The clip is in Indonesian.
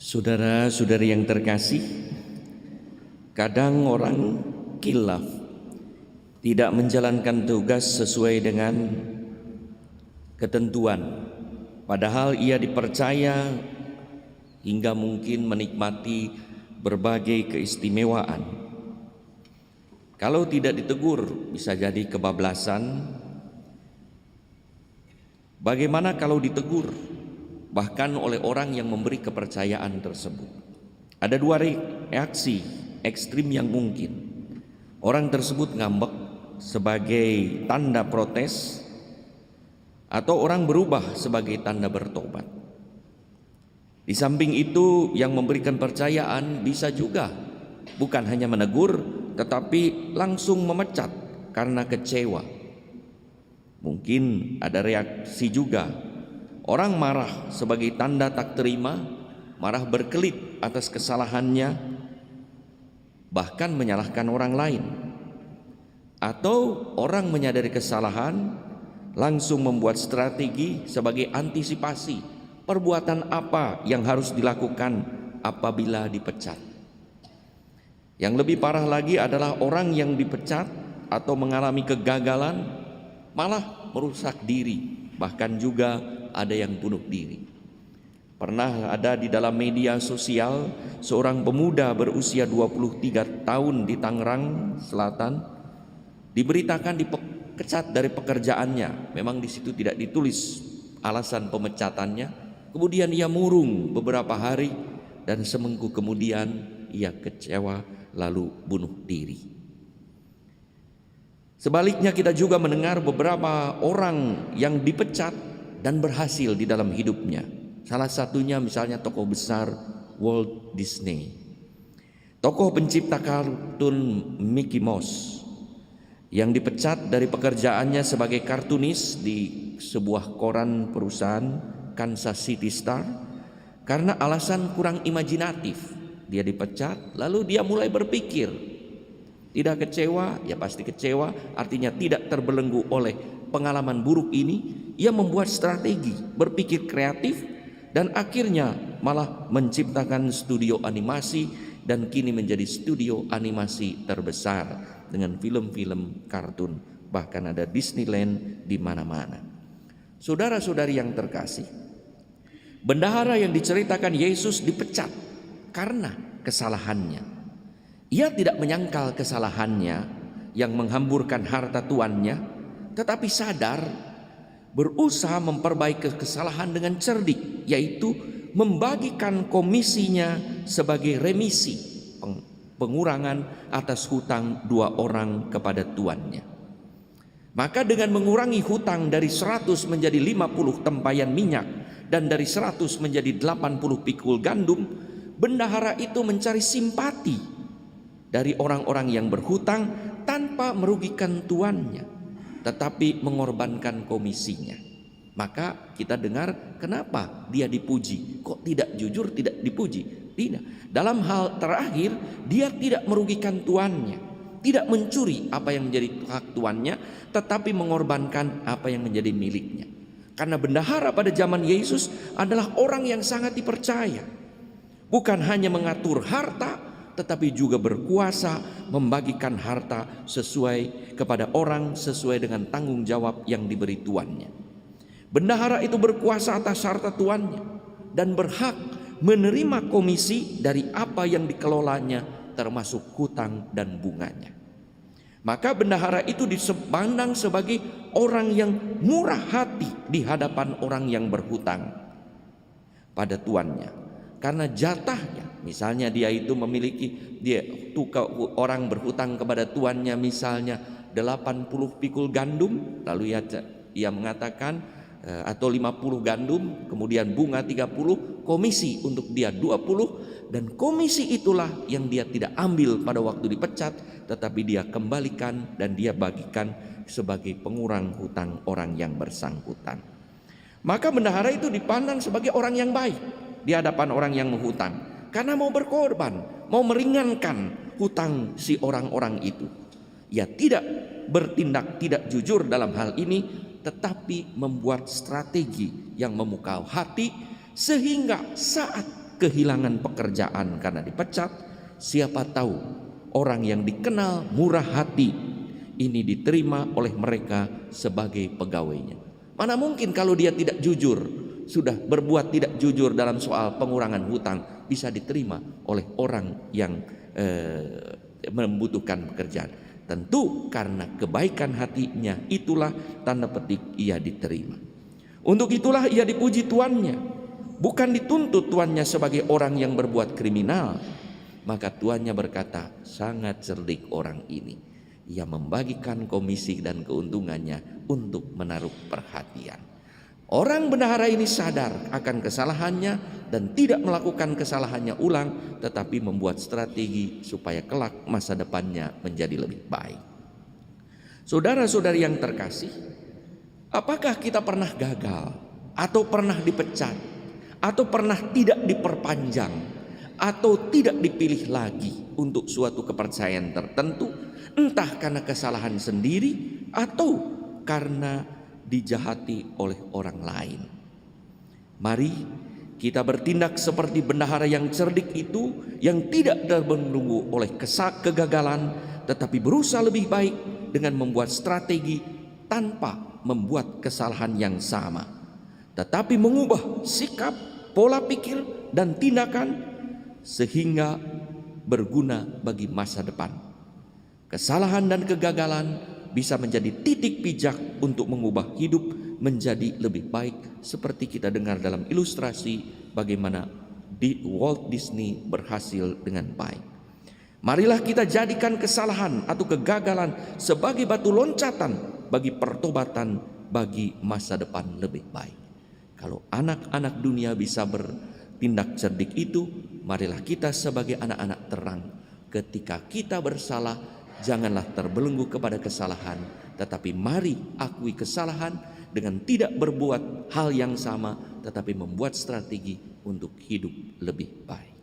Saudara-saudari yang terkasih, kadang orang khilaf, tidak menjalankan tugas sesuai dengan ketentuan, padahal ia dipercaya hingga mungkin menikmati berbagai keistimewaan. Kalau tidak ditegur, bisa jadi kebablasan. Bagaimana kalau ditegur, bahkan oleh orang yang memberi kepercayaan tersebut? Ada dua reaksi ekstrim yang mungkin. Orang tersebut ngambek sebagai tanda protes, atau orang berubah sebagai tanda bertobat. Di samping itu, yang memberikan percayaan bisa juga bukan hanya menegur, tetapi langsung memecat karena kecewa. Mungkin ada reaksi juga, orang marah sebagai tanda tak terima, marah berkelit atas kesalahannya, bahkan menyalahkan orang lain. Atau orang menyadari kesalahan, langsung membuat strategi sebagai antisipasi perbuatan apa yang harus dilakukan apabila dipecat. Yang lebih parah lagi adalah orang yang dipecat atau mengalami kegagalan malah merusak diri, bahkan juga ada yang bunuh diri. Pernah ada di dalam media sosial seorang pemuda berusia 23 tahun di Tangerang Selatan diberitakan dipecat dari pekerjaannya. Memang di situ tidak ditulis alasan pemecatannya. Kemudian ia murung beberapa hari dan seminggu kemudian ia kecewa lalu bunuh diri. Sebaliknya kita juga mendengar beberapa orang yang dipecat dan berhasil di dalam hidupnya. Salah satunya misalnya tokoh besar Walt Disney, tokoh pencipta kartun Mickey Mouse, yang dipecat dari pekerjaannya sebagai kartunis di sebuah koran perusahaan Kansas City Star karena alasan kurang imajinatif. Dia dipecat, lalu dia mulai berpikir. Tidak kecewa, ya pasti kecewa, artinya tidak terbelenggu oleh pengalaman buruk ini. Ia membuat strategi, berpikir kreatif, dan akhirnya malah menciptakan studio animasi, dan kini menjadi studio animasi terbesar dengan film-film kartun. Bahkan ada Disneyland di mana-mana. Saudara-saudari yang terkasih, bendahara yang diceritakan Yesus dipecat karena kesalahannya. Ia tidak menyangkal kesalahannya yang menghamburkan harta tuannya, tetapi sadar berusaha memperbaiki kesalahan dengan cerdik, yaitu membagikan komisinya sebagai remisi, pengurangan atas hutang 2 orang kepada tuannya. Maka dengan mengurangi hutang dari 100 menjadi 50 tempayan minyak dan dari 100 menjadi 80 pikul gandum, bendahara itu mencari simpati dari orang-orang yang berhutang tanpa merugikan tuannya, tetapi mengorbankan komisinya. Maka kita dengar kenapa dia dipuji, kok tidak jujur, tidak dipuji? Tidak. Dalam hal terakhir dia tidak merugikan tuannya, tidak mencuri apa yang menjadi hak tuannya, tetapi mengorbankan apa yang menjadi miliknya. Karena bendahara pada zaman Yesus adalah orang yang sangat dipercaya, bukan hanya mengatur harta, tetapi juga berkuasa membagikan harta sesuai kepada orang sesuai dengan tanggung jawab yang diberi tuannya. Bendahara itu berkuasa atas harta tuannya dan berhak menerima komisi dari apa yang dikelolanya, termasuk hutang dan bunganya. Maka bendahara itu dipandang sebagai orang yang murah hati di hadapan orang yang berhutang pada tuannya. Karena jatahnya, misalnya dia itu memiliki, orang berhutang kepada tuannya misalnya 80 pikul gandum, lalu ia mengatakan atau 50 gandum, kemudian bunga 30, komisi untuk dia 20, dan komisi itulah yang dia tidak ambil pada waktu dipecat, tetapi dia kembalikan dan dia bagikan sebagai pengurang hutang orang yang bersangkutan. Maka bendahara itu dipandang sebagai orang yang baik di hadapan orang yang menghutang, karena mau berkorban, mau meringankan hutang si orang-orang itu. Ia tidak bertindak tidak jujur dalam hal ini, tetapi membuat strategi yang memukau hati, sehingga saat kehilangan pekerjaan karena dipecat. Siapa tahu orang yang dikenal murah hati ini diterima oleh mereka sebagai pegawainya. Mana mungkin kalau dia tidak jujur, sudah berbuat tidak jujur dalam soal pengurangan hutang, bisa diterima oleh orang yang membutuhkan pekerjaan. Tentu karena kebaikan hatinya, itulah tanda petik ia diterima. Untuk itulah ia dipuji tuannya, bukan dituntut tuannya sebagai orang yang berbuat kriminal. Maka tuannya berkata, sangat cerdik orang ini. Ia membagikan komisi dan keuntungannya untuk menaruh perhatian. Orang bendahara ini sadar akan kesalahannya dan tidak melakukan kesalahannya ulang, tetapi membuat strategi supaya kelak masa depannya menjadi lebih baik. Saudara-saudari yang terkasih, apakah kita pernah gagal atau pernah dipecat atau pernah tidak diperpanjang atau tidak dipilih lagi untuk suatu kepercayaan tertentu, entah karena kesalahan sendiri atau karena dijahati oleh orang lain? Mari kita bertindak seperti bendahara yang cerdik itu, yang tidak terbelenggu oleh kegagalan, tetapi berusaha lebih baik dengan membuat strategi tanpa membuat kesalahan yang sama, tetapi mengubah sikap, pola pikir, dan tindakan sehingga berguna bagi masa depan. Kesalahan dan kegagalan bisa menjadi titik pijak untuk mengubah hidup menjadi lebih baik, seperti kita dengar dalam ilustrasi bagaimana Walt Disney berhasil dengan baik. Marilah kita jadikan kesalahan atau kegagalan sebagai batu loncatan bagi pertobatan, bagi masa depan lebih baik. Kalau anak-anak dunia bisa bertindak cerdik itu, marilah kita sebagai anak-anak terang, ketika kita bersalah, janganlah terbelenggu kepada kesalahan, tetapi mari akui kesalahan dengan tidak berbuat hal yang sama, tetapi membuat strategi untuk hidup lebih baik.